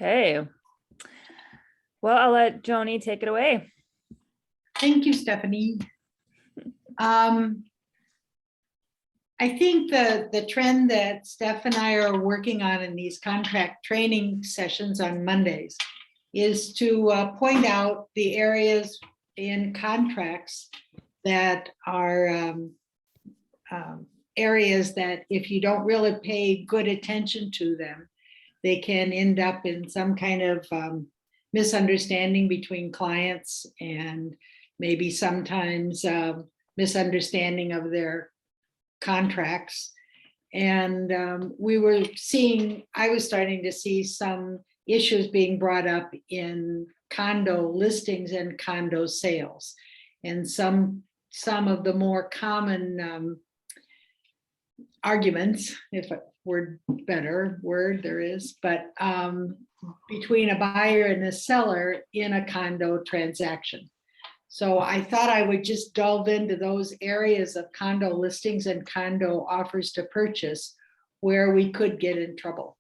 Okay. Well, I'll let Joni take it away. Thank you, Stephanie. I think the trend that Steph and I are working on in these contract training sessions on Mondays is to point out the areas in contracts that are areas that if you don't really pay good attention to them, they can end up in some kind of misunderstanding between clients and maybe sometimes misunderstanding of their contracts. And I was starting to see some issues being brought up in condo listings and condo sales. And some of the more common arguments, if a better word there is, but between a buyer and a seller in a condo transaction. So I thought I would just delve into those areas of condo listings and condo offers to purchase where we could get in trouble.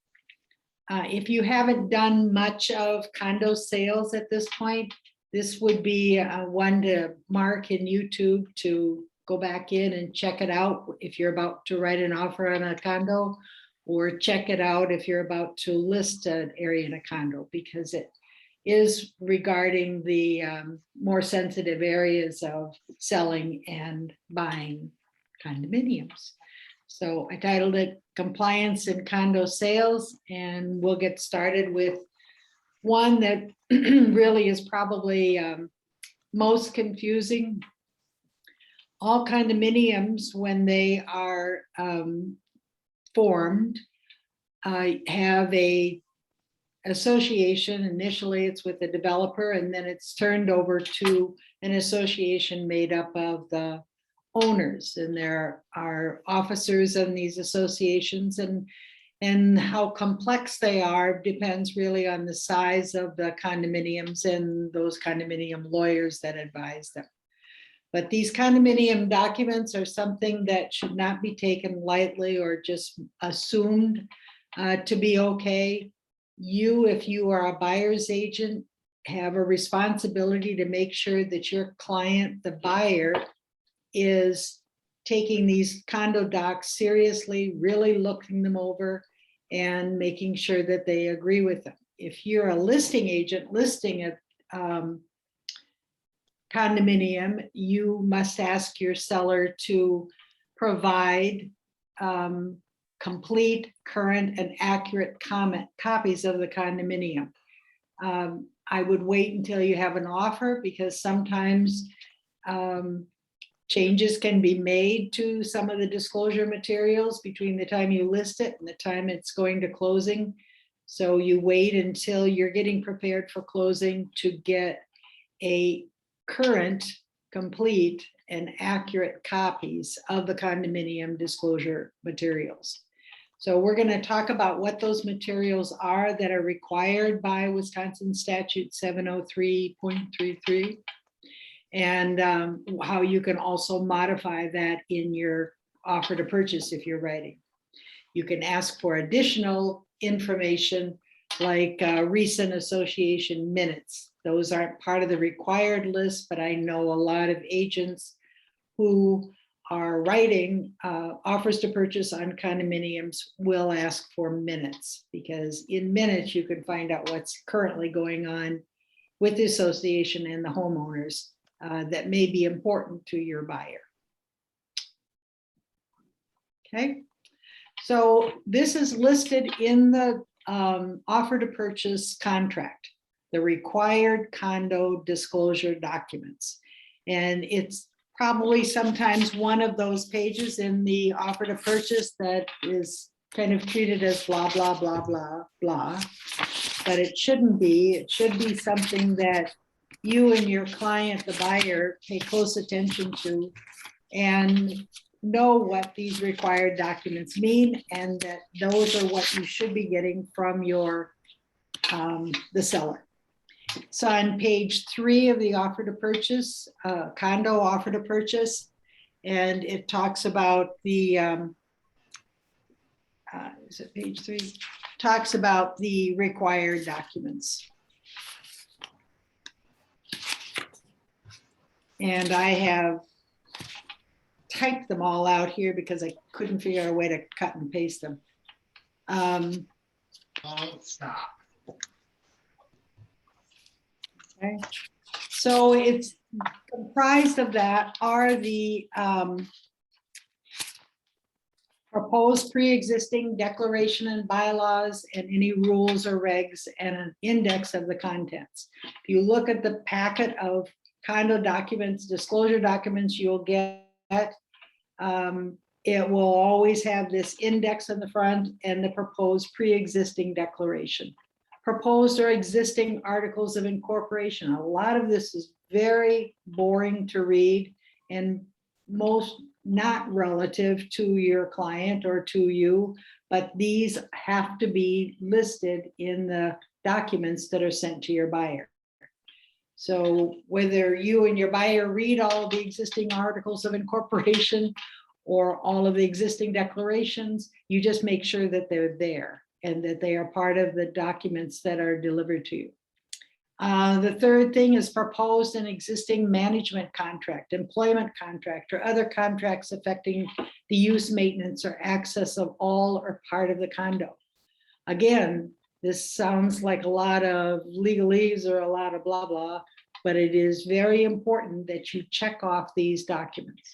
If you haven't done much of condo sales at this point, this would be one to mark in YouTube to go back in and check it out if you're about to write an offer on a condo, or check it out if you're about to list an area in a condo, because it is regarding the more sensitive areas of selling and buying condominiums. So I titled it Compliance in Condo Sales, and we'll get started with one that really is probably most confusing. All condominiums, when they are formed, have a association. Initially it's with the developer, and then it's turned over to an association made up of the owners, and there are officers in these associations, and how complex they are depends really on the size of the condominiums and those condominium lawyers that advise them. But these condominium documents are something that should not be taken lightly or just assumed to be okay. If you are a buyer's agent, have a responsibility to make sure that your client, the buyer, is taking these condo docs seriously, really looking them over and making sure that they agree with them. If you're a listing agent listing a condominium, you must ask your seller to provide complete, current, and accurate copies of the condominium. I would wait until you have an offer, because sometimes changes can be made to some of the disclosure materials between the time you list it and the time it's going to closing. So you wait until you're getting prepared for closing to get a current, complete, and accurate copies of the condominium disclosure materials. So we're going to talk about what those materials are that are required by Wisconsin Statute 703.33, and how you can also modify that in your offer to purchase if you're writing. You can ask for additional information like recent association minutes. Those aren't part of the required list, but I know a lot of agents who are writing offers to purchase on condominiums will ask for minutes, because in minutes you can find out what's currently going on with the association and the homeowners that may be important to your buyer. Okay, so this is listed in the offer to purchase contract, the required condo disclosure documents. And it's probably sometimes one of those pages in the offer to purchase that is kind of treated as blah, blah, blah, blah, blah. But it shouldn't be. It should be something that you and your client, the buyer, pay close attention to and know what these required documents mean, and that those are what you should be getting from your the seller. So on page 3 of the offer to purchase, condo offer to purchase, and it talks about the, is it page 3? talks about the required documents. And I have typed them all out here because I couldn't figure out a way to cut and paste them. Stop. Okay. So it's comprised of that are the proposed pre-existing declaration and bylaws and any rules or regs and an index of the contents. If you look at the packet of condo documents, disclosure documents, you'll get it will always have this index in the front and the proposed pre-existing declaration. Proposed or existing articles of incorporation. A lot of this is very boring to read and most not relative to your client or to you, but these have to be listed in the documents that are sent to your buyer. So whether you and your buyer read all of the existing articles of incorporation or all of the existing declarations, you just make sure that they're there and that they are part of the documents that are delivered to you. The third thing is proposed and existing management contract, employment contract, or other contracts affecting the use, maintenance, or access of all or part of the condo. Again, this sounds like a lot of legalese or a lot of blah, blah, but it is very important that you check off these documents.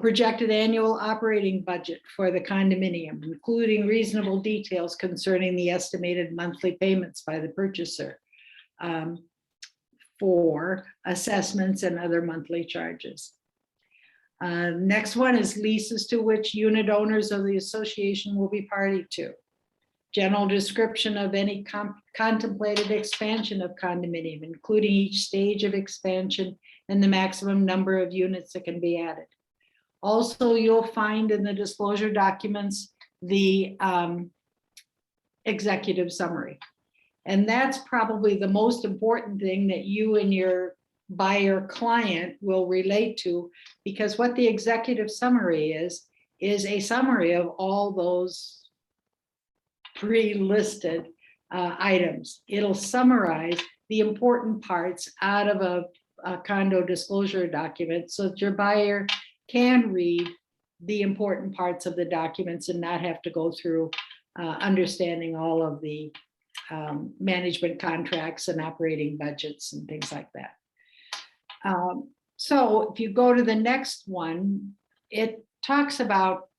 Projected annual operating budget for the condominium, including reasonable details concerning the estimated monthly payments by the purchaser for assessments and other monthly charges. Next one is leases to which unit owners of the association will be party to. General description of any contemplated expansion of condominium, including each stage of expansion and the maximum number of units that can be added. Also, you'll find in the disclosure documents the executive summary. And that's probably the most important thing that you and your buyer client will relate to, because what the executive summary is a summary of all those pre-listed items. It'll summarize the important parts out of a condo disclosure document so that your buyer can read the important parts of the documents and not have to go through understanding all of the management contracts and operating budgets and things like that. So if you go to the next one, it talks about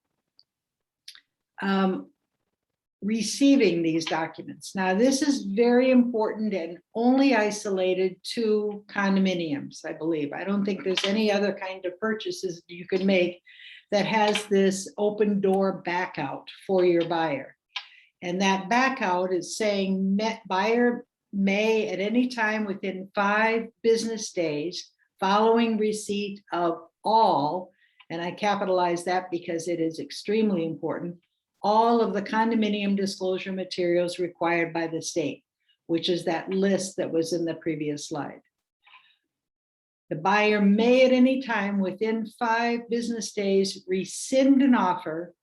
receiving these documents. Now, this is very important and only isolated to condominiums, I believe. I don't think there's any other kind of purchases you can make that has this open door back out for your buyer. And that back out is saying buyer may at any time within 5 business days following receipt of all, and I capitalize that because it is extremely important, all of the condominium disclosure materials required by the state, which is that list that was in the previous slide. The buyer may at any time within 5 business days rescind an offer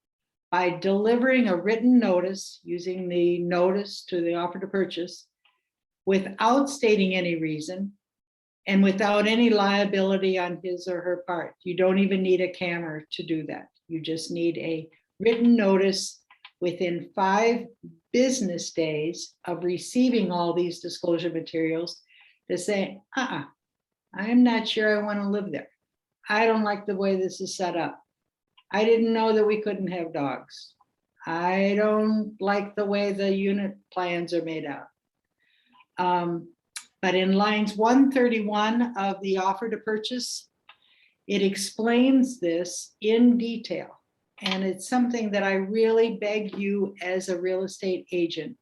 by delivering a written notice, using the notice to the offer to purchase, without stating any reason and without any liability on his or her part. You don't even need a camera to do that. You just need a written notice within 5 business days of receiving all these disclosure materials to say, I'm not sure I want to live there. I don't like the way this is set up. I didn't know that we couldn't have dogs. I don't like the way the unit plans are made out. But in lines 131 of the offer to purchase, it explains this in detail. And it's something that I really beg you as a real estate agent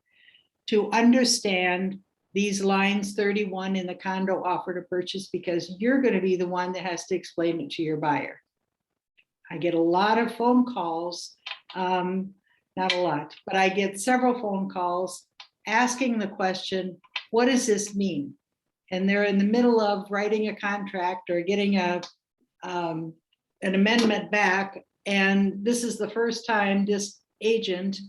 to understand these lines 31 in the condo offer to purchase, because you're going to be the one that has to explain it to your buyer. I get a lot of phone calls, not a lot, but I get several phone calls asking the question, what does this mean? And they're in the middle of writing a contract or getting an amendment back. And this is the first time this agent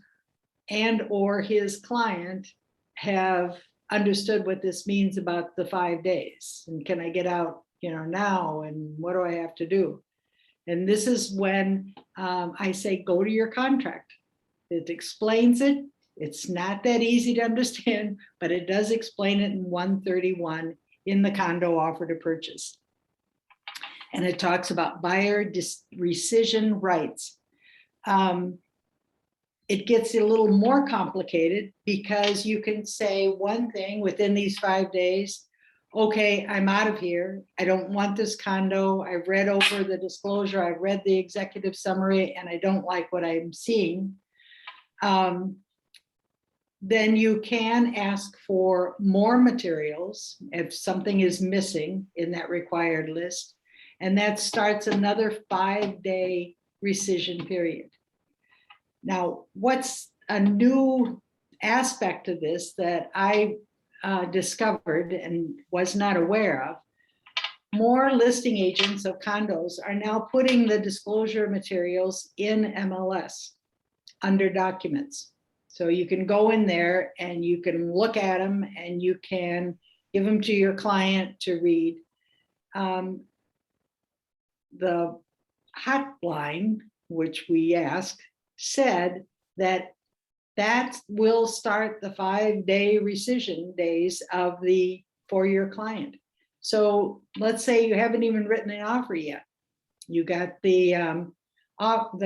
and or his client have understood what this means about the 5 days. And can I get out, now? And what do I have to do? And this is when I say, go to your contract. It explains it. It's not that easy to understand, but it does explain it in 131 in the condo offer to purchase. And it talks about buyer rescission rights. It gets a little more complicated because you can say one thing within these 5 days. Okay, I'm out of here. I don't want this condo. I've read over the disclosure. I've read the executive summary and I don't like what I'm seeing. Then you can ask for more materials if something is missing in that required list. And that starts another 5-day rescission period. Now, what's a new aspect of this that I discovered and was not aware of? More listing agents of condos are now putting the disclosure materials in MLS under documents. So you can go in there and you can look at them and you can give them to your client to read. The hotline, which we asked, said that will start the 5-day rescission days for your client. So let's say you haven't even written an offer yet. You got the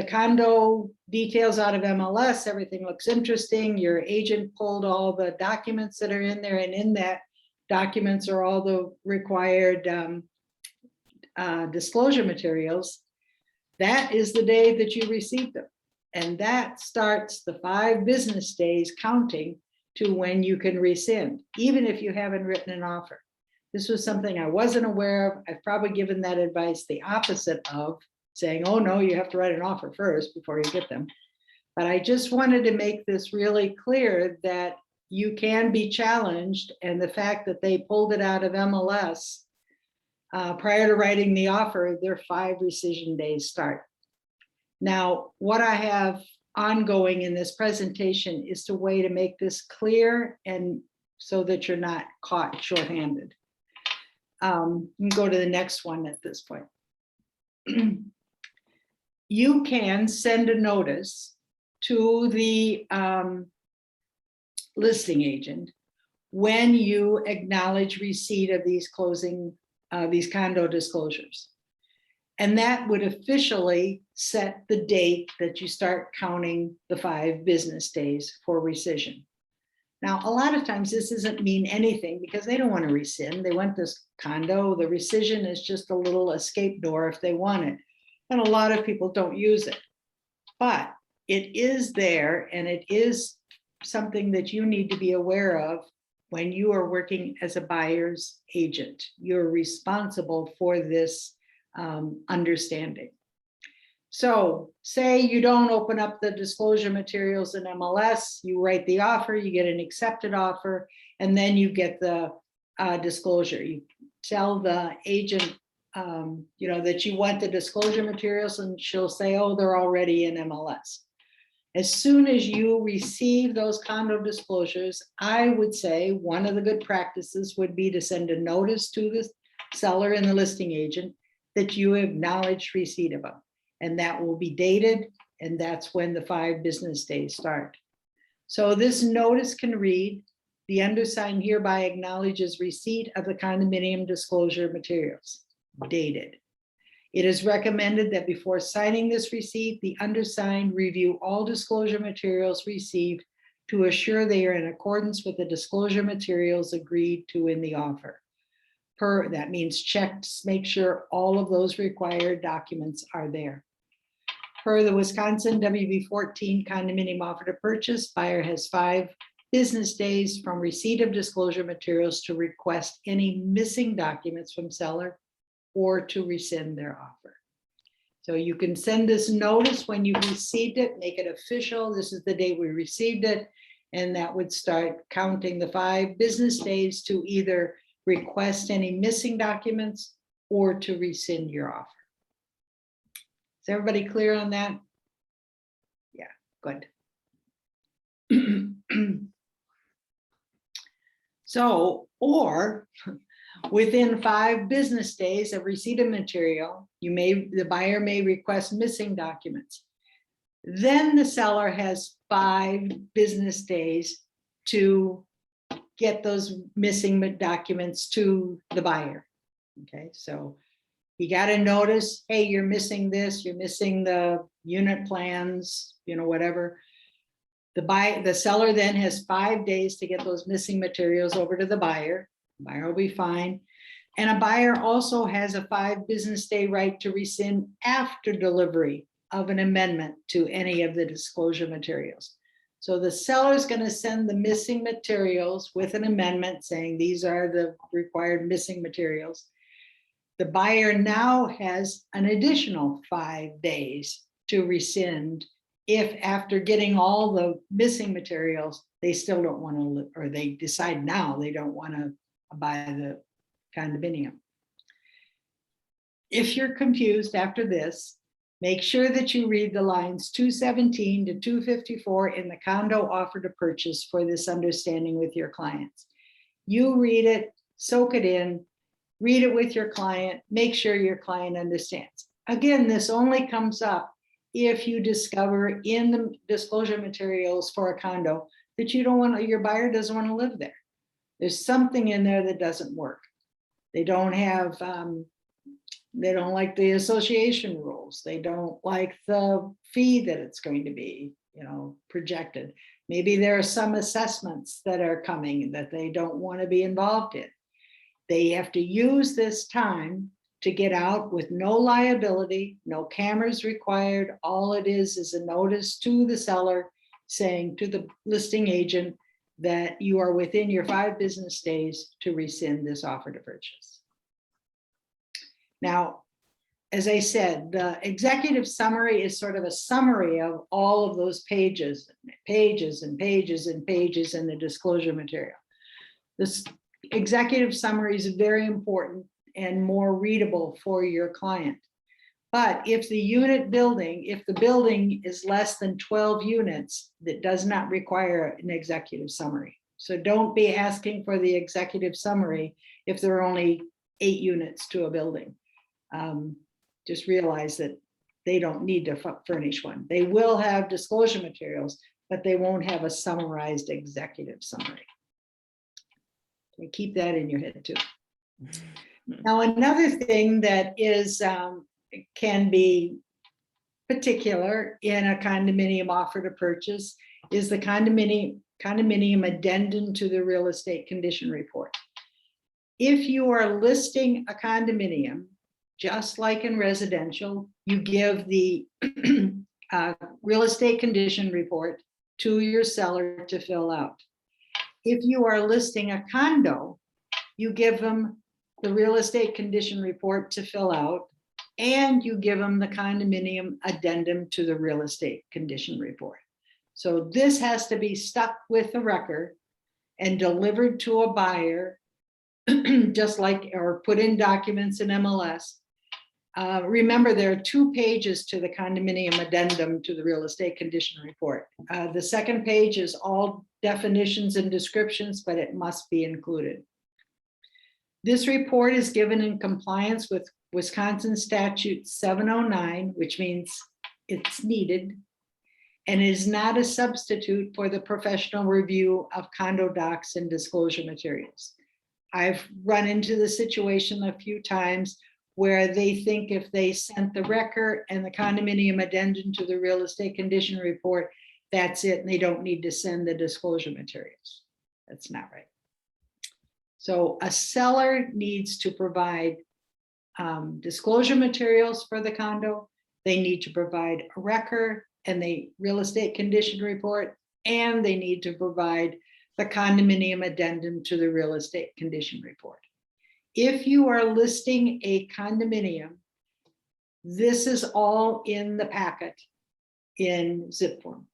condo details out of MLS, everything looks interesting. Your agent pulled all the documents that are in there, and in that documents are all the required disclosure materials. That is the day that you received them. And that starts the 5 business days counting to when you can rescind, even if you haven't written an offer. This was something I wasn't aware of. I've probably given that advice the opposite of saying, oh no, you have to write an offer first before you get them. But I just wanted to make this really clear that you can be challenged, and the fact that they pulled it out of MLS prior to writing the offer, their 5 rescission days start. Now, what I have ongoing in this presentation is a way to make this clear and so that you're not caught shorthanded. You can go to the next one at this point. You can send a notice to the listing agent when you acknowledge receipt of these these condo disclosures. And that would officially set the date that you start counting the 5 business days for rescission. Now, a lot of times this doesn't mean anything because they don't want to rescind. They want this condo. The rescission is just a little escape door if they want it. And a lot of people don't use it. But it is there, and it is something that you need to be aware of when you are working as a buyer's agent. You're responsible for this understanding. So say you don't open up the disclosure materials in MLS, you write the offer, you get an accepted offer, and then you get the disclosure. You tell the agent that you want the disclosure materials, and she'll say, oh, they're already in MLS. As soon as you receive those condo disclosures, I would say one of the good practices would be to send a notice to the seller and the listing agent that you acknowledge receipt of them. And that will be dated, and that's when the 5 business days start. So this notice can read, the undersigned hereby acknowledges receipt of the condominium disclosure materials, dated. It is recommended that before signing this receipt, the undersigned review all disclosure materials received to assure they are in accordance with the disclosure materials agreed to in the offer. That means check to make sure all of those required documents are there. Per the Wisconsin WB 14 condominium offer to purchase, buyer has 5 business days from receipt of disclosure materials to request any missing documents from seller or to rescind their offer. So you can send this notice when you received it, make it official. This is the date we received it, and that would start counting the 5 business days to either request any missing documents or to rescind your offer. Is everybody clear on that? Yeah, good. So, or within 5 business days of receipt of material, the buyer may request missing documents. Then the seller has 5 business days to get those missing documents to the buyer. Okay, so you got to notice, hey, you're missing this, you're missing the unit plans, whatever. The seller then has 5 days to get those missing materials over to the buyer. The buyer will be fine. And a buyer also has a 5 business day right to rescind after delivery of an amendment to any of the disclosure materials. So the seller is going to send the missing materials with an amendment saying these are the required missing materials. The buyer now has an additional 5 days to rescind if after getting all the missing materials, they still don't want to, or they decide now they don't want to buy the condominium. If you're confused after this, make sure that you read the lines 217 to 254 in the condo offer to purchase for this understanding with your clients. You read it, soak it in, read it with your client, make sure your client understands. Again, this only comes up if you discover in the disclosure materials for a condo that your buyer doesn't want to live there. There's something in there that doesn't work. They don't have, they don't like the association rules. They don't like the fee that it's going to be, projected. Maybe there are some assessments that are coming that they don't want to be involved in. They have to use this time to get out with no liability, no cameras required. All it is a notice to the seller saying to the listing agent that you are within your 5 business days to rescind this offer to purchase. Now, as I said, the executive summary is sort of a summary of all of those pages and pages and pages in the disclosure material. This executive summary is very important and more readable for your client. But if the building is less than 12 units, that does not require an executive summary. So don't be asking for the executive summary if there are only 8 units to a building. Just realize that they don't need to furnish one. They will have disclosure materials, but they won't have a summarized executive summary. So keep that in your head too. Now, another thing that is can be particular in a condominium offer to purchase is the condominium addendum to the real estate condition report. If you are listing a condominium, just like in residential, you give the real estate condition report to your seller to fill out. If you are listing a condo, you give them the real estate condition report to fill out, and you give them the condominium addendum to the real estate condition report. So this has to be stuck with the record and delivered to a buyer, just like, or put in documents in MLS. Remember, there are 2 pages to the condominium addendum to the real estate condition report. The second page is all definitions and descriptions, but it must be included. This report is given in compliance with Wisconsin Statute 709, which means it's needed, and is not a substitute for the professional review of condo docs and disclosure materials. I've run into the situation a few times where they think if they sent the record and the condominium addendum to the real estate condition report, that's it, and they don't need to send the disclosure materials. That's not right. So a seller needs to provide disclosure materials for the condo. They need to provide a record and the real estate condition report, and they need to provide the condominium addendum to the real estate condition report. If you are listing a condominium, this is all in the packet in zip form.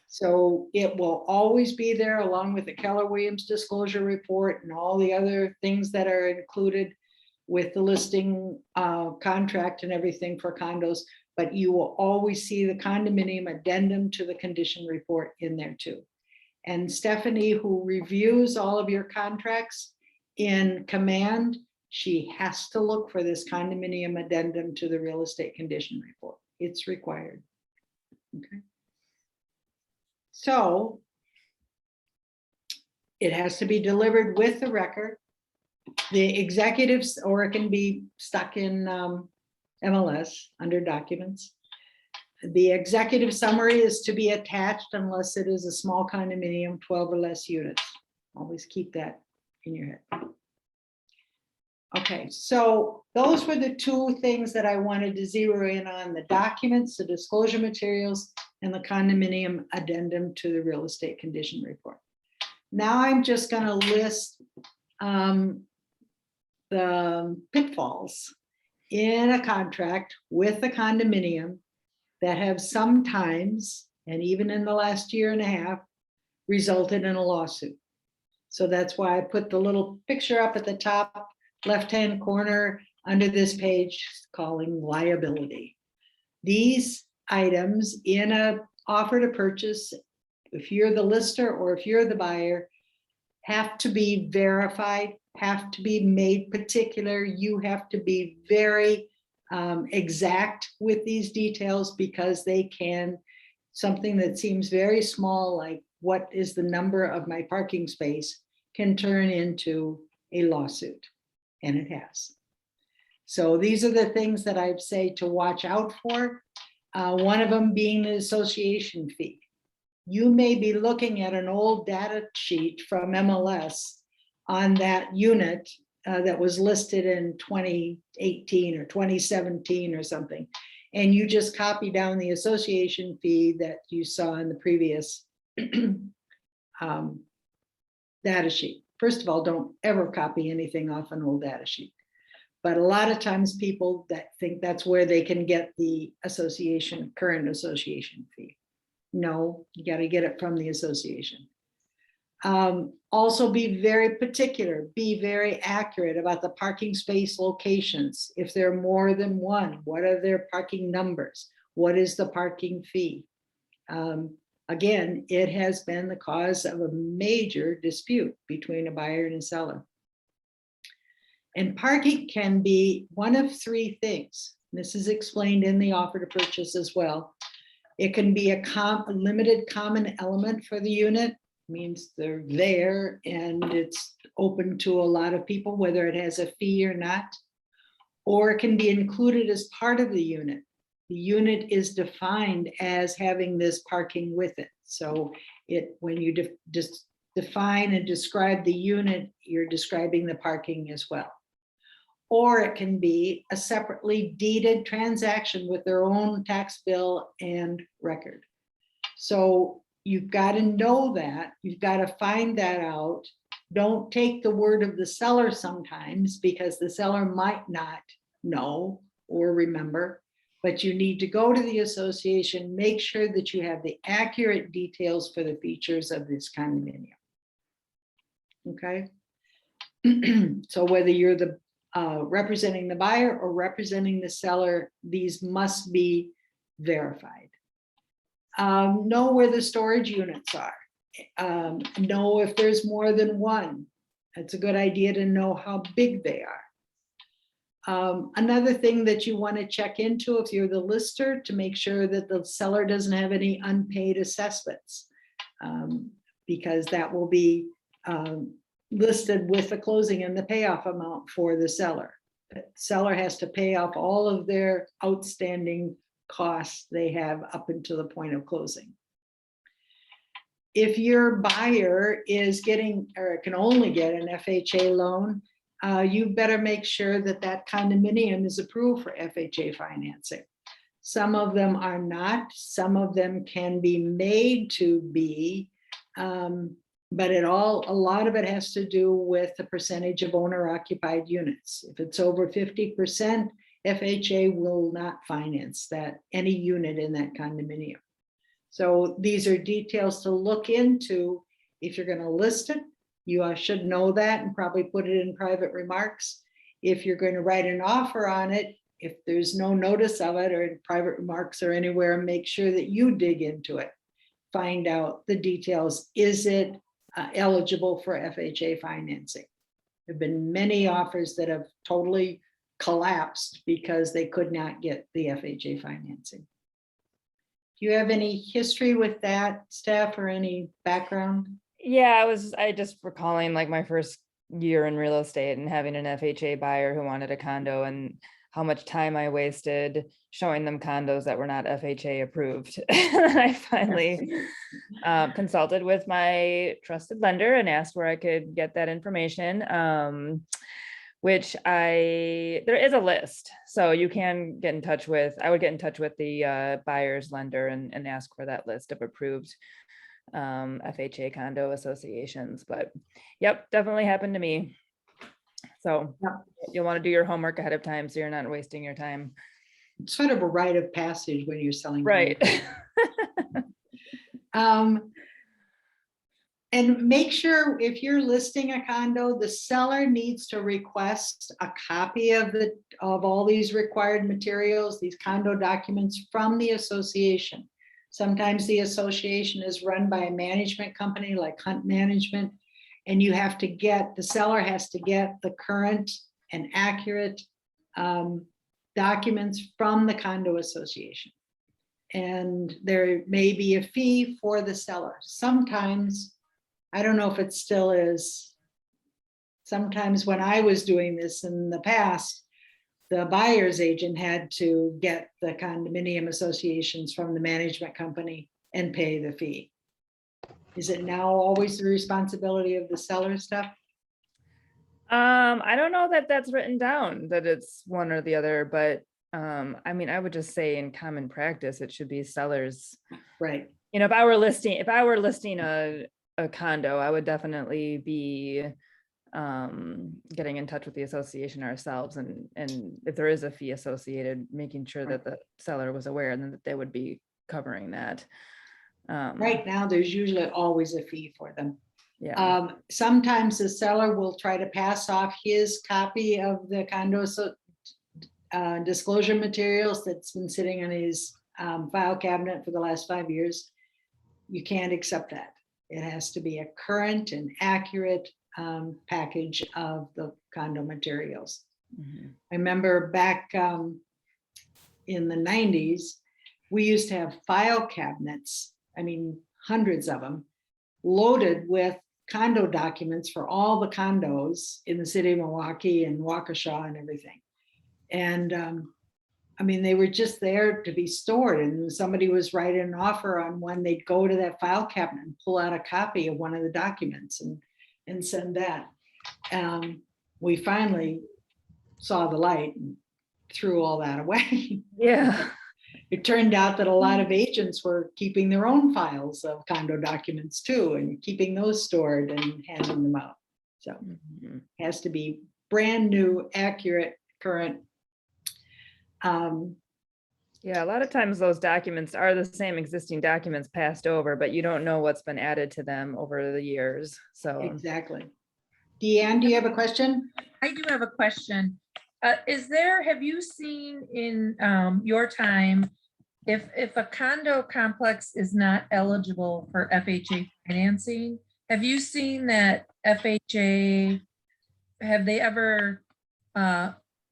So it will always be there along with the Keller Williams disclosure report and all the other things that are included with the listing contract and everything for condos, but you will always see the condominium addendum to the condition report in there too. And Stephanie, who reviews all of your contracts in command, she has to look for this condominium addendum to the real estate condition report. It's required. Okay. So it has to be delivered with the record. The executives, or it can be stuck in MLS under documents. The executive summary is to be attached unless it is a small condominium, 12 or less units. Always keep that in your head. Okay, so those were the two things that I wanted to zero in on: the documents, the disclosure materials, and the condominium addendum to the real estate condition report. Now I'm just going to list the pitfalls in a contract with a condominium that have sometimes, and even in the last year and a half, resulted in a lawsuit. So that's why I put the little picture up at the top left-hand corner under this page calling liability. These items in a offer to purchase, if you're the lister or if you're the buyer, have to be verified, have to be made particular. You have to be very exact with these details, because they can, something that seems very small, like what is the number of my parking space, can turn into a lawsuit, and it has. So these are the things that I'd say to watch out for. One of them being the association fee. You may be looking at an old data sheet from MLS on that unit that was listed in 2018 or 2017 or something, and you just copy down the association fee that you saw in the previous data sheet. First of all, don't ever copy anything off an old data sheet. But a lot of times people that think that's where they can get the association, current association fee. No, you got to get it from the association. Also be very particular, be very accurate about the parking space locations. If there are more than one, what are their parking numbers? What is the parking fee? Again, it has been the cause of a major dispute between a buyer and a seller. And parking can be one of three things. This is explained in the offer to purchase as well. It can be a limited common element for the unit, means they're there and it's open to a lot of people, whether it has a fee or not. Or it can be included as part of the unit. The unit is defined as having this parking with it. So when you just define and describe the unit, you're describing the parking as well. Or it can be a separately deeded transaction with their own tax bill and record. So you've got to know that, you've got to find that out. Don't take the word of the seller sometimes, because the seller might not know or remember, but you need to go to the association, make sure that you have the accurate details for the features of this condominium. Okay. So whether you're the representing the buyer or representing the seller, these must be verified. Know where the storage units are. Know if there's more than one. It's a good idea to know how big they are. Another thing that you want to check into if you're the lister, to make sure that the seller doesn't have any unpaid assessments, because that will be listed with the closing and the payoff amount for the seller. The seller has to pay off all of their outstanding costs they have up until the point of closing. If your buyer is getting, or can only get, an FHA loan, you better make sure that that condominium is approved for FHA financing. Some of them are not, some of them can be made to be, but a lot of it has to do with the percentage of owner occupied units. If it's over 50%, FHA will not finance that, any unit in that condominium. So these are details to look into. If you're going to list it, you should know that and probably put it in private remarks. If you're going to write an offer on it, if there's no notice of it or in private remarks or anywhere, make sure that you dig into it. find out the details. Is it eligible for FHA financing? There have been many offers that have totally collapsed because they could not get the FHA financing. Do you have any history with that, Steph, or any background? Yeah, I just recalling like my first year in real estate and having an FHA buyer who wanted a condo, and how much time I wasted showing them condos that were not FHA approved. And I finally consulted with my trusted lender and asked where I could get that information. Which there is a list. So you can get in touch with, I would get in touch with the buyer's lender and ask for that list of approved FHA condo associations. But yep, definitely happened to me. So you'll want to do your homework ahead of time so you're not wasting your time. It's sort of a rite of passage when you're selling. Right. And make sure if you're listing a condo, the seller needs to request a copy of all these required materials, these condo documents from the association. Sometimes the association is run by a management company like Hunt Management, and the seller has to get the current and accurate documents from the condo association. And there may be a fee for the seller. Sometimes, I don't know if it still is. Sometimes when I was doing this in the past, the buyer's agent had to get the condominium associations from the management company and pay the fee. Is it now always the responsibility of the seller, stuff? I don't know that that's written down, that it's one or the other, but I mean, I would just say in common practice, it should be sellers. Right. You know, if I were listing a condo, I would definitely be getting in touch with the association ourselves, and if there is a fee associated, making sure that the seller was aware and that they would be covering that. Right now, there's usually always a fee for them. Yeah. Sometimes the seller will try to pass off his copy of the condo disclosure materials that's been sitting on his file cabinet for the last 5 years. You can't accept that. It has to be a current and accurate package of the condo materials. Mm-hmm. I remember back in the 90s, we used to have file cabinets, I mean, hundreds of them, loaded with condo documents for all the condos in the city of Milwaukee and Waukesha and everything. And I mean, they were just there to be stored, and somebody was writing an offer on one, they'd go to that file cabinet and pull out a copy of one of the documents and send that. We finally saw the light and threw all that away. Yeah. It turned out that a lot of agents were keeping their own files of condo documents too, and keeping those stored and handing them out. So Mm-hmm. it has to be brand new, accurate, current. Yeah, a lot of times those documents are the same existing documents passed over, but you don't know what's been added to them over the years. So Exactly. Deanne, do you have a question? I do have a question. Have you seen in your time, if a condo complex is not eligible for FHA financing, have you seen that FHA, have they ever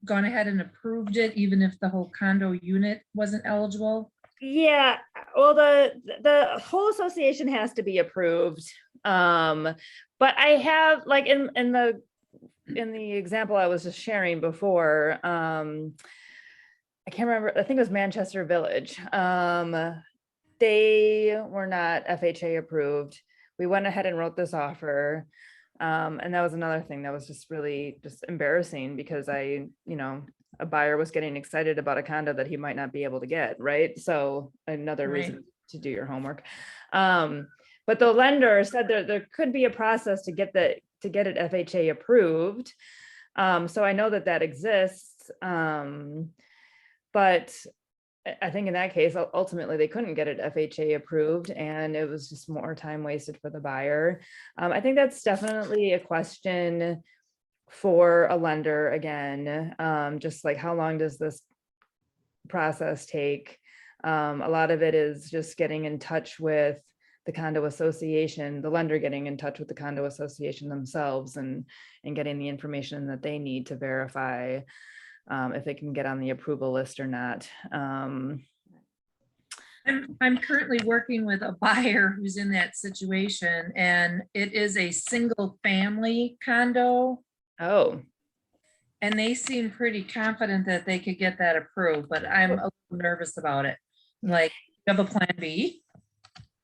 gone ahead and approved it, even if the whole condo unit wasn't eligible? yeah, well, the whole association has to be approved. But I have, like, in the example I was just sharing before, I can't remember, I think it was Manchester Village. They were not FHA approved. We went ahead and wrote this offer. And that was another thing that was just really just embarrassing, because a buyer was getting excited about a condo that he might not be able to get, right? So another reason to do your homework. But the lender said there could be a process to get it FHA approved. So I know that exists. But I think in that case, ultimately they couldn't get it FHA approved, and it was just more time wasted for the buyer. I think that's definitely a question for a lender again, just like, how long does this process take? A lot of it is just getting in touch with the condo association, the lender getting in touch with the condo association themselves and getting the information that they need to verify if it can get on the approval list or not. I'm currently working with a buyer who's in that situation, and it is a single family condo. Oh, And they seem pretty confident that they could get that approved, but I'm a little nervous about it. Like, you have a plan B?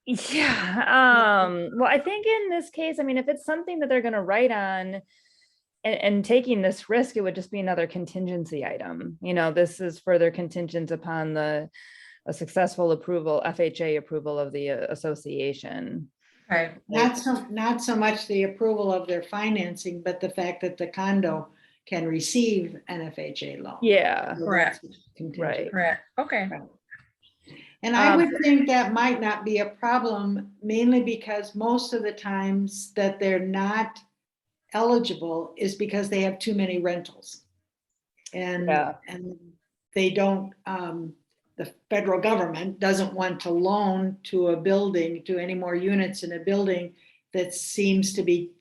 yeah. Well, I think in this case, I mean, if it's something that they're going to write on and taking this risk, it would just be another contingency item. You know, this is further contingent upon a successful approval, FHA approval of the association. Okay, Not so much the approval of their financing, but the fact that the condo can receive an FHA loan. Yeah, So correct. that's contingent. right. correct, okay. And I would think that might not be a problem, mainly because most of the times that they're not eligible is because they have too many rentals. And, Yeah. and they don't, the federal government doesn't want to loan to a building, to any more units in a building that seems to be,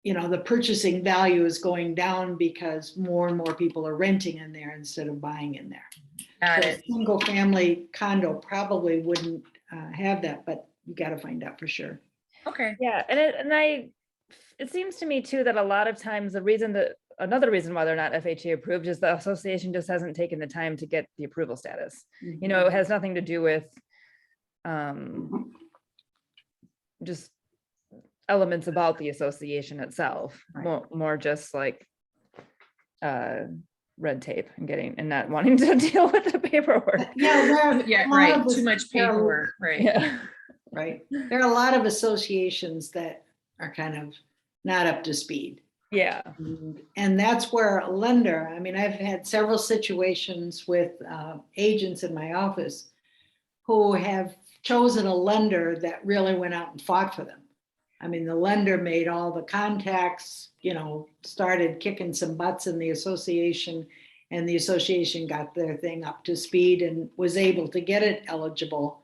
you know, the purchasing value is going down because more and more people are renting in there instead of buying in there. Got So it. a single family condo probably wouldn't have that, but you got to find out for sure. Okay, Yeah, it seems to me too that a lot of times another reason why they're not FHA approved is the association just hasn't taken the time to get the approval status. You know, it has nothing to do with just elements about the association itself, Right. more just like red tape and not wanting to deal with the paperwork. Yeah, yeah, right, too much paperwork, right. Yeah. Right. There are a lot of associations that are kind of not up to speed. Yeah. And that's where a lender, I mean, I've had several situations with agents in my office who have chosen a lender that really went out and fought for them. I mean, the lender made all the contacts, you know, started kicking some butts in the association, and the association got their thing up to speed and was able to get it eligible.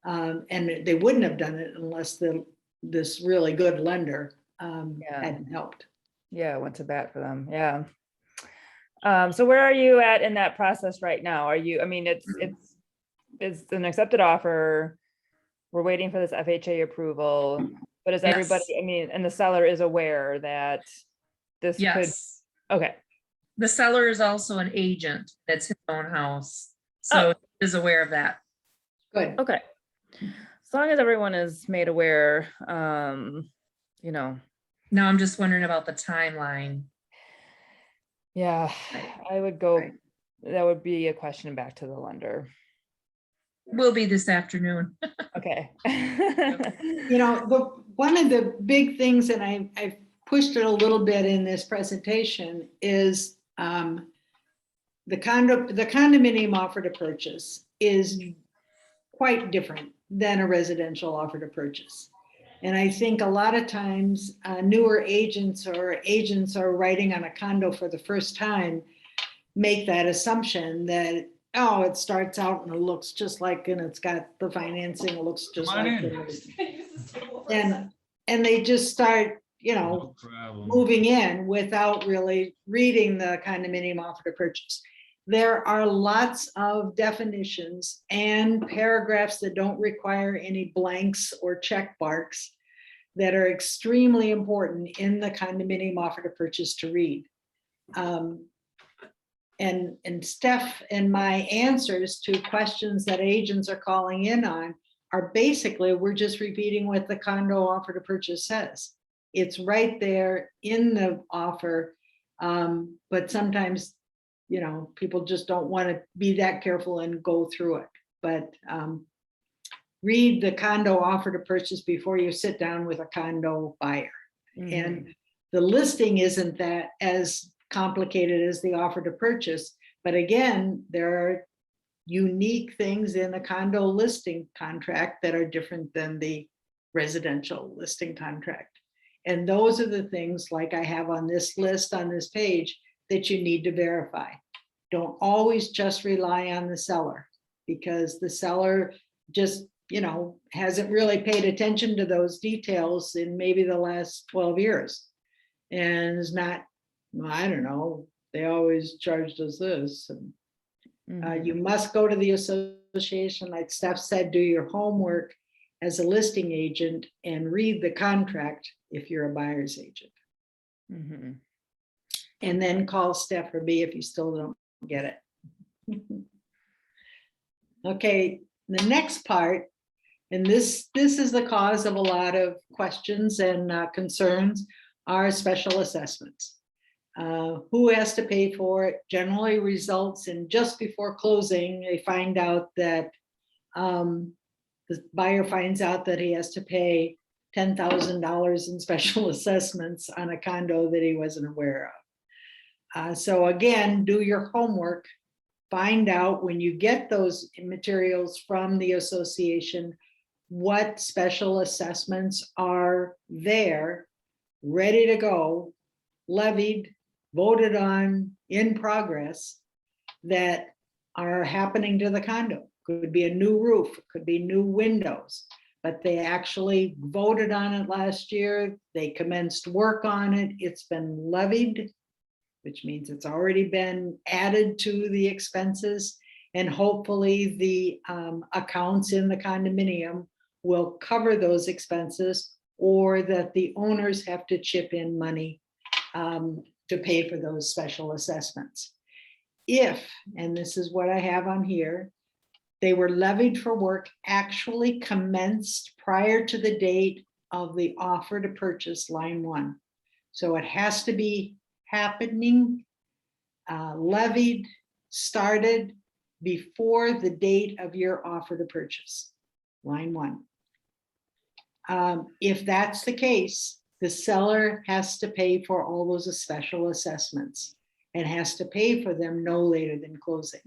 And they wouldn't have done it unless this really good lender hadn't helped. Yeah, went to bat for them. Yeah. So where are you at in that process right now? Are you, I mean, it's an accepted offer. We're waiting for this FHA approval, but is everybody, Yes. I mean, and the seller is aware that this could, Yes, okay. the seller is also an agent. That's his own house, so he is aware of that. Good. Okay. As long as everyone is made aware, you know, Now I'm just wondering about the timeline. yeah, Right. I would go, Right. that would be a question back to the lender. Will be this afternoon. Okay. You know, one of the big things, and I've pushed it a little bit in this presentation, is the condominium offer to purchase is quite different than a residential offer to purchase. And I think a lot of times newer agents or agents are writing on a condo for the first time make that assumption that, oh, it starts out and it looks just like, and it's got the financing, it looks just like, and they just start, you know, moving in without really reading the condominium offer to purchase. There are lots of definitions and paragraphs that don't require any blanks or check marks that are extremely important in the condominium offer to purchase to read. And Steph and my answers to questions that agents are calling in on are basically, we're just repeating what the condo offer to purchase says. It's right there in the offer, but sometimes, you know, people just don't want to be that careful and go through it. But read the condo offer to purchase before you sit down with a condo buyer. And the listing isn't that as complicated as the offer to purchase. But again, there are unique things in the condo listing contract that are different than the residential listing contract. And those are the things, like I have on this list on this page, that you need to verify. Don't always just rely on the seller, because the seller just hasn't really paid attention to those details in maybe the last 12 years. And is not, well, I don't know, they always charged us this. And, you must go to the association, like Steph said, do your homework as a listing agent and read the contract if you're a buyer's agent. Mhm. And then call Steph or me if you still don't get it. Okay, the next part, and this is the cause of a lot of questions and concerns, are special assessments. Who has to pay for it generally results in just before closing, they find out that the buyer finds out that he has to pay $10,000 in special assessments on a condo that he wasn't aware of. So again, do your homework. Find out when you get those materials from the association, what special assessments are there, ready to go, levied, voted on, in progress, that are happening to the condo. Could be a new roof, could be new windows, but they actually voted on it last year. They commenced work on it. It's been levied, which means it's already been added to the expenses. And hopefully the accounts in the condominium will cover those expenses, or that the owners have to chip in money to pay for those special assessments. If, and this is what I have on here, they were levied for work actually commenced prior to the date of the offer to purchase, line 1. So it has to be happening, levied, started before the date of your offer to purchase, line 1. If that's the case, the seller has to pay for all those special assessments and has to pay for them no later than closing.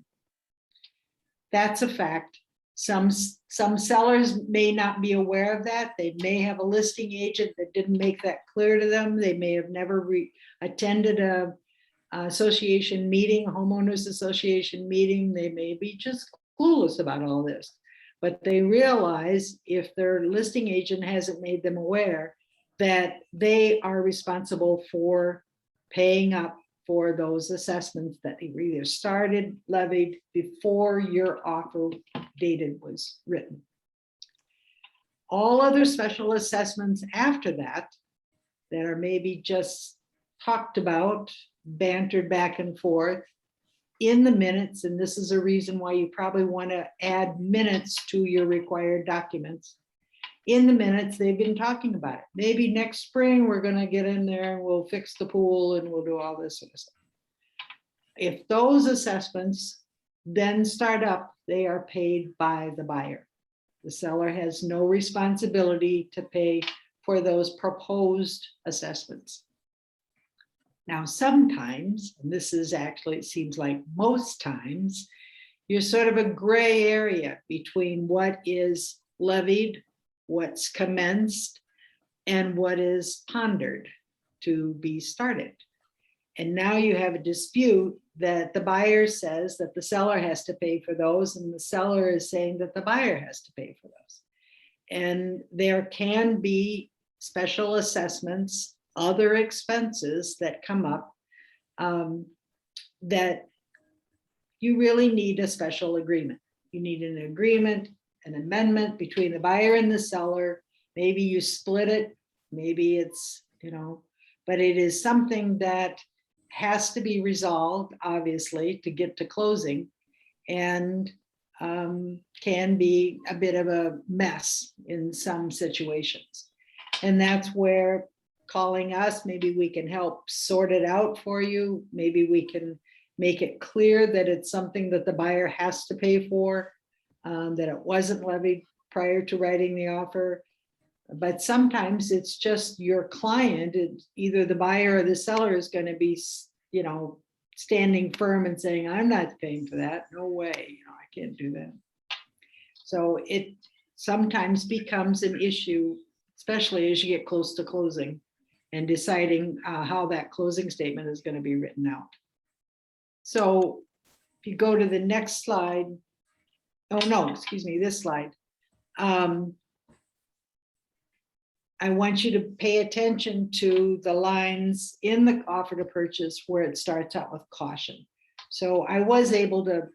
That's a fact. Some sellers may not be aware of that. They may have a listing agent that didn't make that clear to them. They may have never attended a association meeting, a homeowners association meeting. They may be just clueless about all this, but they realize if their listing agent hasn't made them aware that they are responsible for paying up for those assessments that they either started, levied before your offer dated was written. All other special assessments after that, that are maybe just talked about, bantered back and forth in the minutes, and this is a reason why you probably want to add minutes to your required documents. In the minutes, they've been talking about it. Maybe next spring, we're going to get in there and we'll fix the pool and we'll do all this sort of stuff. If those assessments then start up, they are paid by the buyer. The seller has no responsibility to pay for those proposed assessments. Now, sometimes, and this is actually, it seems like most times, you're sort of a gray area between what is levied, what's commenced, and what is pondered to be started. And now you have a dispute that the buyer says that the seller has to pay for those, and the seller is saying that the buyer has to pay for those. And there can be special assessments, other expenses that come up that you really need a special agreement. You need an agreement, an amendment between the buyer and the seller. Maybe you split it, maybe it's, but it is something that has to be resolved, obviously, to get to closing, and can be a bit of a mess in some situations. And that's where calling us, maybe we can help sort it out for you. Maybe we can make it clear that it's something that the buyer has to pay for, that it wasn't levied prior to writing the offer. But sometimes it's just your client, either the buyer or the seller is going to be, standing firm and saying, I'm not paying for that. No way, I can't do that. So it sometimes becomes an issue, especially as you get close to closing and deciding how that closing statement is going to be written out. So if you go to the next slide, oh no, excuse me, this slide. I want you to pay attention to the lines in the offer to purchase where it starts out with caution. So I was able to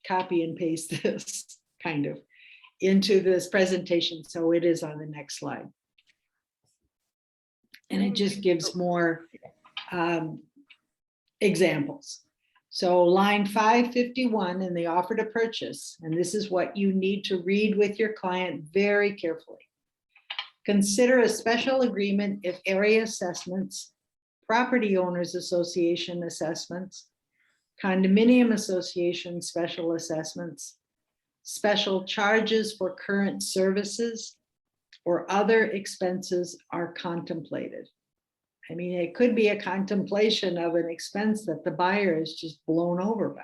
copy and paste this kind of into this presentation. So it is on the next slide. And it just gives more examples. So line 551 in the offer to purchase, and this is what you need to read with your client very carefully. Consider a special agreement if area assessments, property owners association assessments, condominium association special assessments, special charges for current services, or other expenses are contemplated. I mean, it could be a contemplation of an expense that the buyer is just blown over by.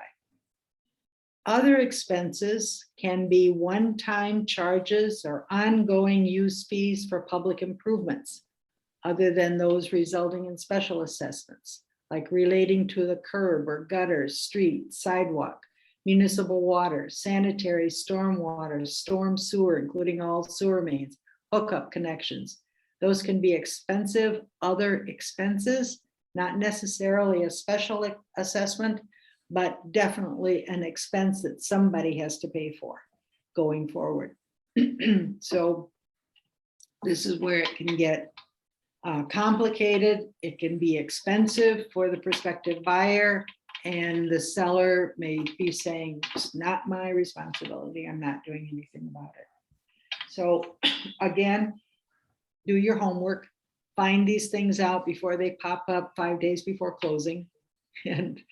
Other expenses can be one-time charges or ongoing use fees for public improvements, other than those resulting in special assessments, like relating to the curb or gutters, street, sidewalk, municipal water, sanitary, stormwater, storm sewer, including all sewer mains, hookup connections. Those can be expensive other expenses, not necessarily a special assessment, but definitely an expense that somebody has to pay for going forward. So this is where it can get complicated. It can be expensive for the prospective buyer, and the seller may be saying, it's not my responsibility. I'm not doing anything about it. So again, do your homework, find these things out before they pop up 5 days before closing, and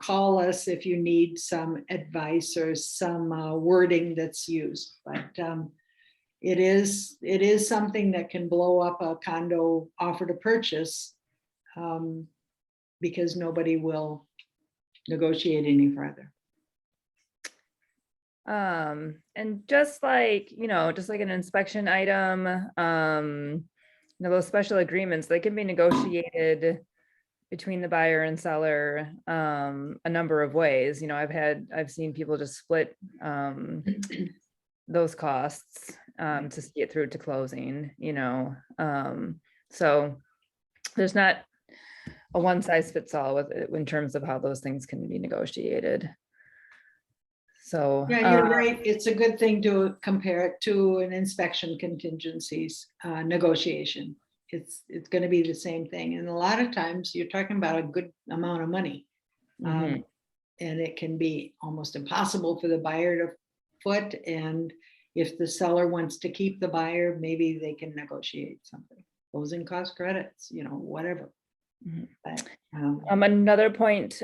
call us if you need some advice or some wording that's used. But it is something that can blow up a condo offer to purchase because nobody will negotiate any further. And just like, just like an inspection item, those special agreements, they can be negotiated between the buyer and seller a number of ways. I've seen people just split those costs to see it through to closing, so there's not a one size fits all with it in terms of how those things can be negotiated. So yeah, you're right. It's a good thing to compare it to an inspection contingencies negotiation. It's going to be the same thing. And a lot of times you're talking about a good amount of money. And it can be almost impossible for the buyer to foot. And if the seller wants to keep the buyer, maybe they can negotiate something. Closing cost credits, whatever. But, another point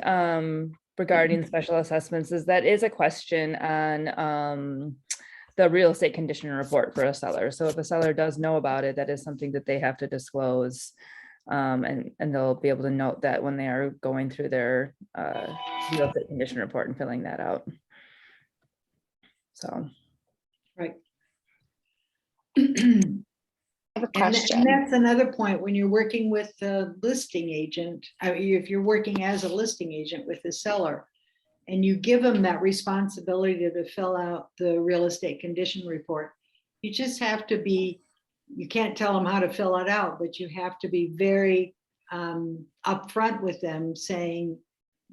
regarding special assessments is that is a question on the real estate condition report for a seller. So if a seller does know about it, that is something that they have to disclose, and they'll be able to note that when they are going through their real estate condition report and filling that out. So, right. I have a question. And that's another point when you're working with the listing agent. If you're working as a listing agent with the seller, and you give them that responsibility to fill out the real estate condition report, you just have to be, you can't tell them how to fill it out, but you have to be very upfront with them, saying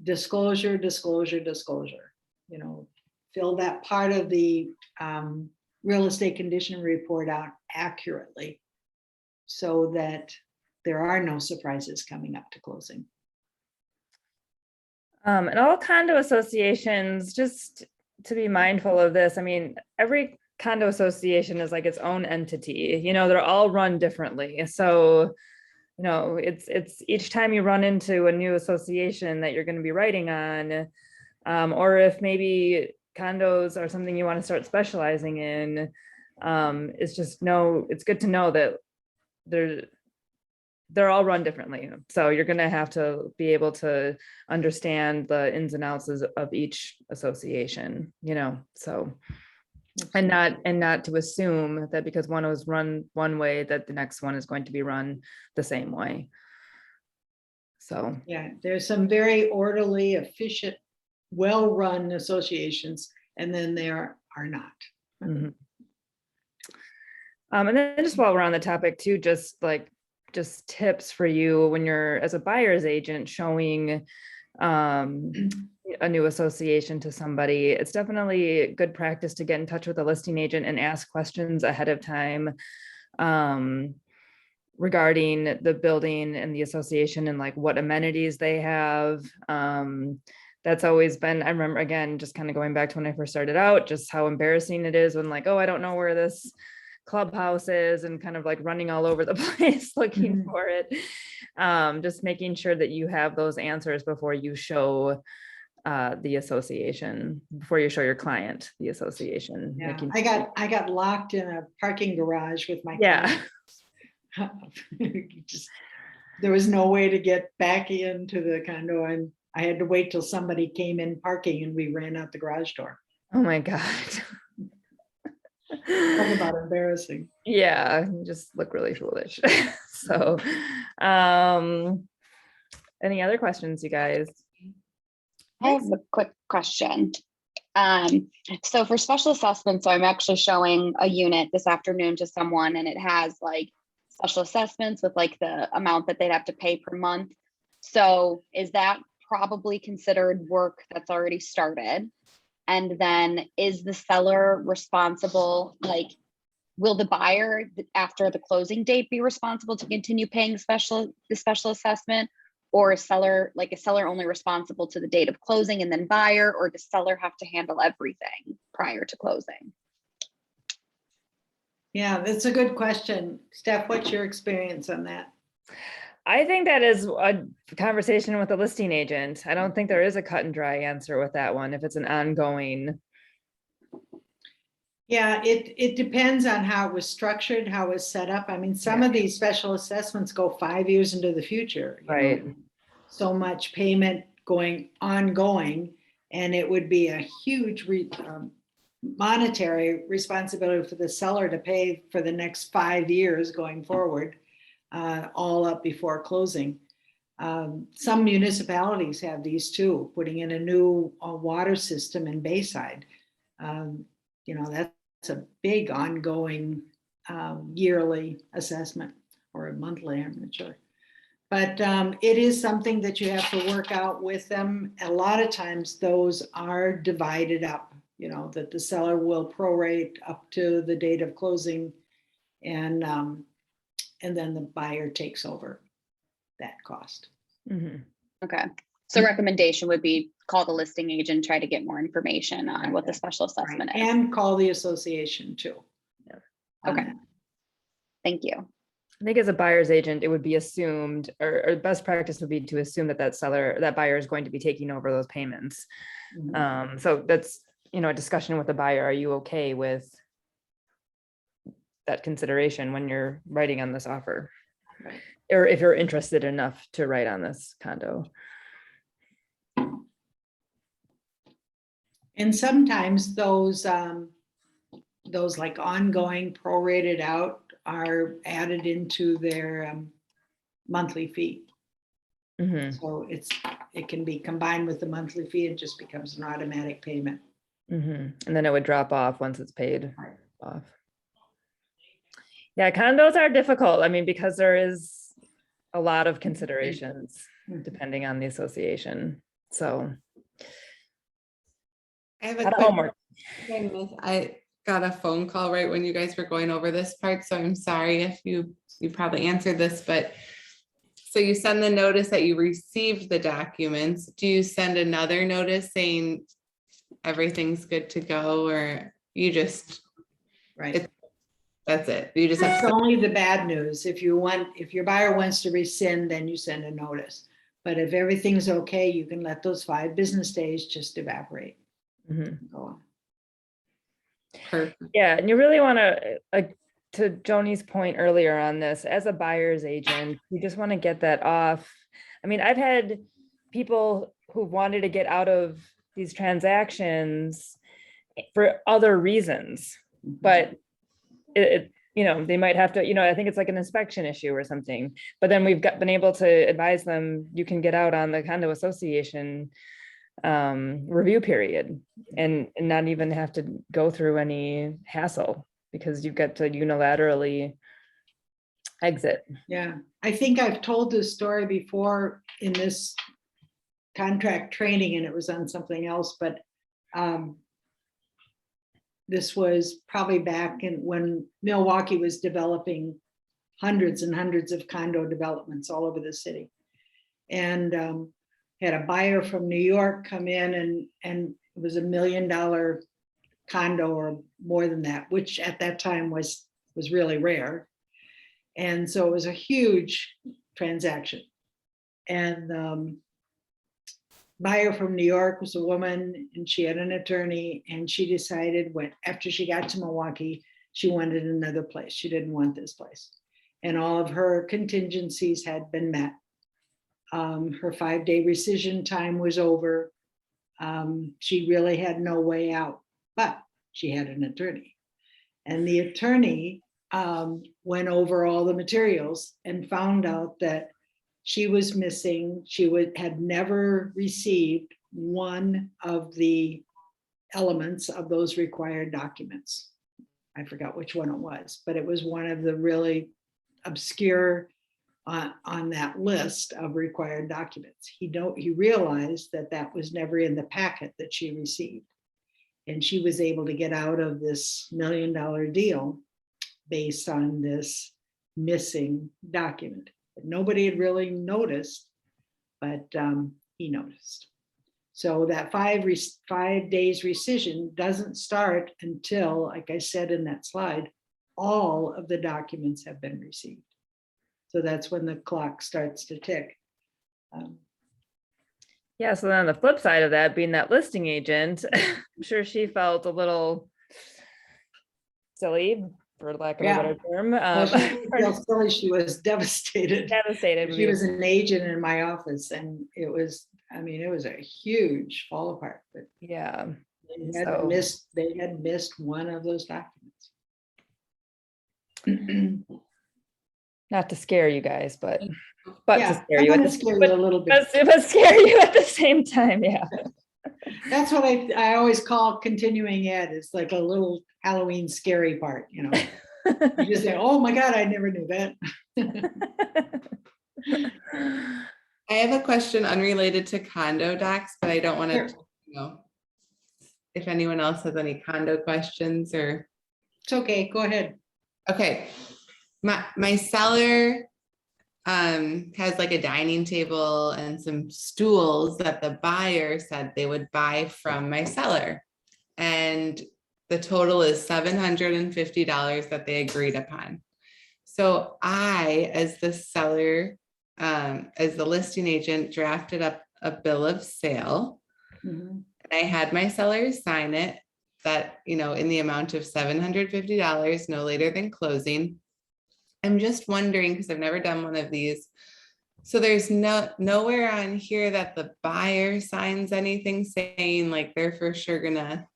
disclosure, disclosure, disclosure. Fill that part of the real estate condition report out accurately so that there are no surprises coming up to closing. And all condo associations, just to be mindful of this, I mean, every condo association is like its own entity, they're all run differently. So, it's each time you run into a new association that you're going to be writing on, or if maybe condos are something you want to start specializing in, it's good to know that they're all run differently. So you're going to have to be able to understand the ins and outs of each association, so, and not to assume that because one was run one way, that the next one is going to be run the same way. So, yeah, there's some very orderly, efficient, well-run associations, and then there are not. And then just while we're on the topic too, just tips for you when you're as a buyer's agent showing a new association to somebody. It's definitely good practice to get in touch with a listing agent and ask questions ahead of time regarding the building and the association and like what amenities they have. That's always been, I remember, again, just kind of going back to when I first started out, just how embarrassing it is when like, oh, I don't know where this clubhouse is, and kind of like running all over the place looking for it. Just making sure that you have those answers before you show the association, before you show your client the association. Yeah, making- I got locked in a parking garage with my Yeah. car. Just, there was no way to get back into the condo, and I had to wait till somebody came in parking and we ran out the garage door. Oh my God. Talk about embarrassing. Yeah, you just look really foolish. So, any other questions, you guys? I have a quick question. So for special assessments, so I'm actually showing a unit this afternoon to someone, and it has like special assessments with like the amount that they'd have to pay per month. So is that probably considered work that's already started? And then is the seller responsible, like, will the buyer after the closing date be responsible to continue paying the special assessment? Or is seller only responsible to the date of closing and then buyer, or does seller have to handle everything prior to closing? Yeah, that's a good question. Steph, what's your experience on that? I think that is a conversation with a listing agent. I don't think there is a cut and dry answer with that one, if it's an ongoing. Yeah, it depends on how it was structured, how it was set up. I mean, some of these special assessments go 5 years into the future. You Right. know, so much payment going ongoing, and it would be a huge monetary responsibility for the seller to pay for the next 5 years going forward, all up before closing. Some municipalities have these too, putting in a new water system in Bayside. You know, that's a big ongoing yearly assessment, or a monthly, I'm not sure. But it is something that you have to work out with them. A lot of times those are divided up, you know, that the seller will prorate up to the date of closing, and then the buyer takes over that cost. Mhm. Okay. So recommendation would be call the listing agent, try to get more information on what the special assessment is. And call the association too. Yeah. Okay. Thank you. I think as a buyer's agent, it would be assumed, or best practice would be to assume that buyer is going to be taking over those payments. So that's, you know, a discussion with the buyer. Are you okay with that consideration when you're writing on this offer? Right. Or if you're interested enough to write on this condo. And sometimes those like ongoing prorated out are added into their monthly fee. Mhm. So it can be combined with the monthly fee. It just becomes an automatic payment. And then it would drop off once it's paid off. Yeah, condos are difficult. I mean, because there is a lot of considerations depending on the association. So I have a lot of quick homework. question. I got a phone call right when you guys were going over this part, so I'm sorry if you probably answered this, but so you send the notice that you received the documents. Do you send another notice saying everything's good to go, or you just, Right. that's it? You just have That's to, only the bad news. If your buyer wants to rescind, then you send a notice. But if everything's okay, you can let those 5 business days just evaporate. Mhm. Go on. perfect. Yeah, and you really want to Joni's point earlier on this, as a buyer's agent, you just want to get that off. I mean, I've had people who wanted to get out of these transactions for other reasons, but you know, they might have to, you know, I think it's like an inspection issue or something, but then we've been able to advise them, you can get out on the condo association review period and not even have to go through any hassle. because you get to unilaterally exit. Yeah, I think I've told this story before in this contract training, and it was on something else, but this was probably back in when Milwaukee was developing hundreds and hundreds of condo developments all over the city. And had a buyer from New York come in, and it was $1 million condo or more than that, which at that time was really rare. And so it was a huge transaction. And buyer from New York was a woman, and she had an attorney, and she decided after she got to Milwaukee, she wanted another place. She didn't want this place. And all of her contingencies had been met. Her 5-day rescission time was over. She really had no way out, but she had an attorney. And the attorney went over all the materials and found out that she was missing. Had never received one of the elements of those required documents. I forgot which one it was, but it was one of the really obscure on that list of required documents. He realized that was never in the packet that she received. And she was able to get out of this $1 million deal based on this missing document. Nobody had really noticed, but he noticed. So that 5 days rescission doesn't start until, like I said in that slide, all of the documents have been received. So that's when the clock starts to tick. Yeah, so then on the flip side of that, being that listing agent, I'm sure she felt a little silly, for lack of a better term. Well, she didn't feel silly, she was devastated. Devastated. She was an agent in my office, and it was a huge fall apart. But yeah, they had missed one of those documents. not to scare you guys, but Yeah, to scare you, a little bit. but scare you at the same time. Yeah. That's what I always call continuing ed. It's like a little Halloween scary part, you just say, oh my God, I never knew that. I have a question unrelated to condo docs, but I don't want to, Sure. If anyone else has any condo questions or. It's okay, go ahead. Okay, my seller has like a dining table and some stools that the buyer said they would buy from my seller. And the total is $750 that they agreed upon. So I, as the seller, as the listing agent, drafted up a bill of sale. Mhm. And I had my seller sign it, that, in the amount of $750, no later than closing. I'm just wondering, because I've never done one of these. So there's nowhere on here that the buyer signs anything saying like they're for sure gonna.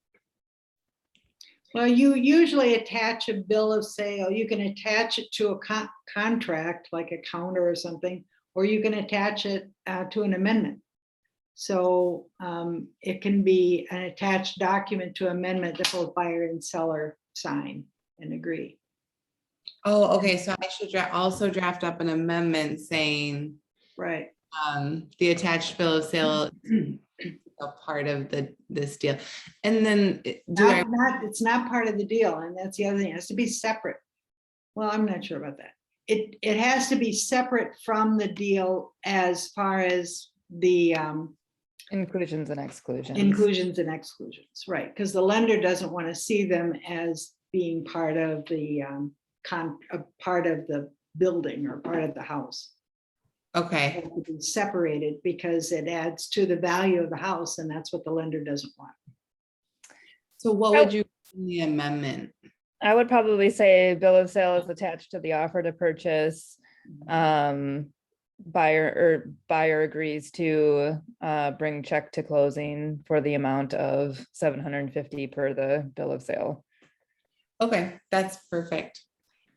Well, you usually attach a bill of sale. You can attach it to a contract, like a counter or something, or you can attach it to an amendment. So it can be an attached document to amendment that both buyer and seller sign and agree. Oh, okay. So I should also draft up an amendment saying Right. the attached bill of sale is a part of this deal. And then It's not part of the deal, and that's the other thing. It has to be separate. Well, I'm not sure about that. It has to be separate from the deal as far as the Inclusions and exclusions. inclusions and exclusions, right? Because the lender doesn't want to see them as being part of the part of the building or part of the house. Okay. It has to be separated because it adds to the value of the house, and that's what the lender doesn't want. So what would you in the amendment? I would probably say bill of sale is attached to the offer to purchase. Buyer agrees to bring check to closing for the amount of $750 per the bill of sale. Okay, that's perfect.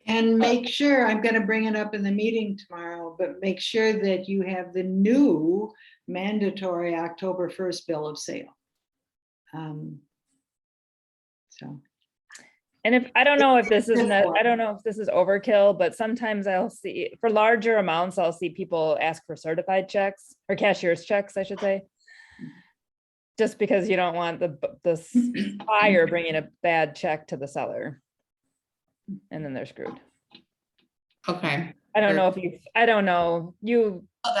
And make sure, I'm going to bring it up in the meeting tomorrow, but make sure that you have the new mandatory October 1st bill of sale. So. And if, I don't know if this is, That's I don't know if this is overkill, but sometimes I'll see, for larger amounts, I'll see people ask for certified checks or cashier's checks, I should say. Just because you don't want the buyer bringing a bad check to the seller. And then they're screwed. Okay. I don't know if you, I don't know, you, Oh,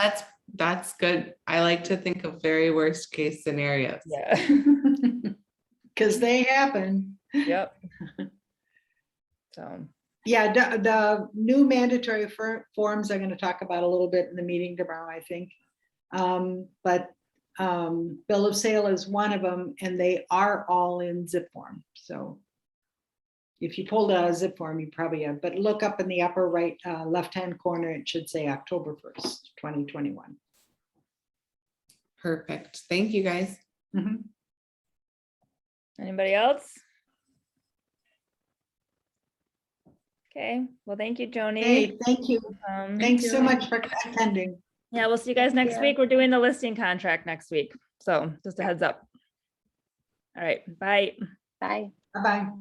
that's good. I like to think of very worst case scenarios. yeah, Because they happen. yep. So, Yeah, the new mandatory forms I'm going to talk about a little bit in the meeting tomorrow, I think. But bill of sale is one of them, and they are all in zip form. So if you pulled out a zip form, you probably have, but look up in the upper right, left-hand corner, it should say October 1st, 2021. Perfect. Thank you, guys. Mhm. anybody else? Okay, well, thank you, Joni. Hey, thank you. Thanks you. so much for attending. Yeah, we'll see you guys next Yeah. week. We're doing the listing contract next week. So just a heads up. All right, bye. Bye. Bye-bye.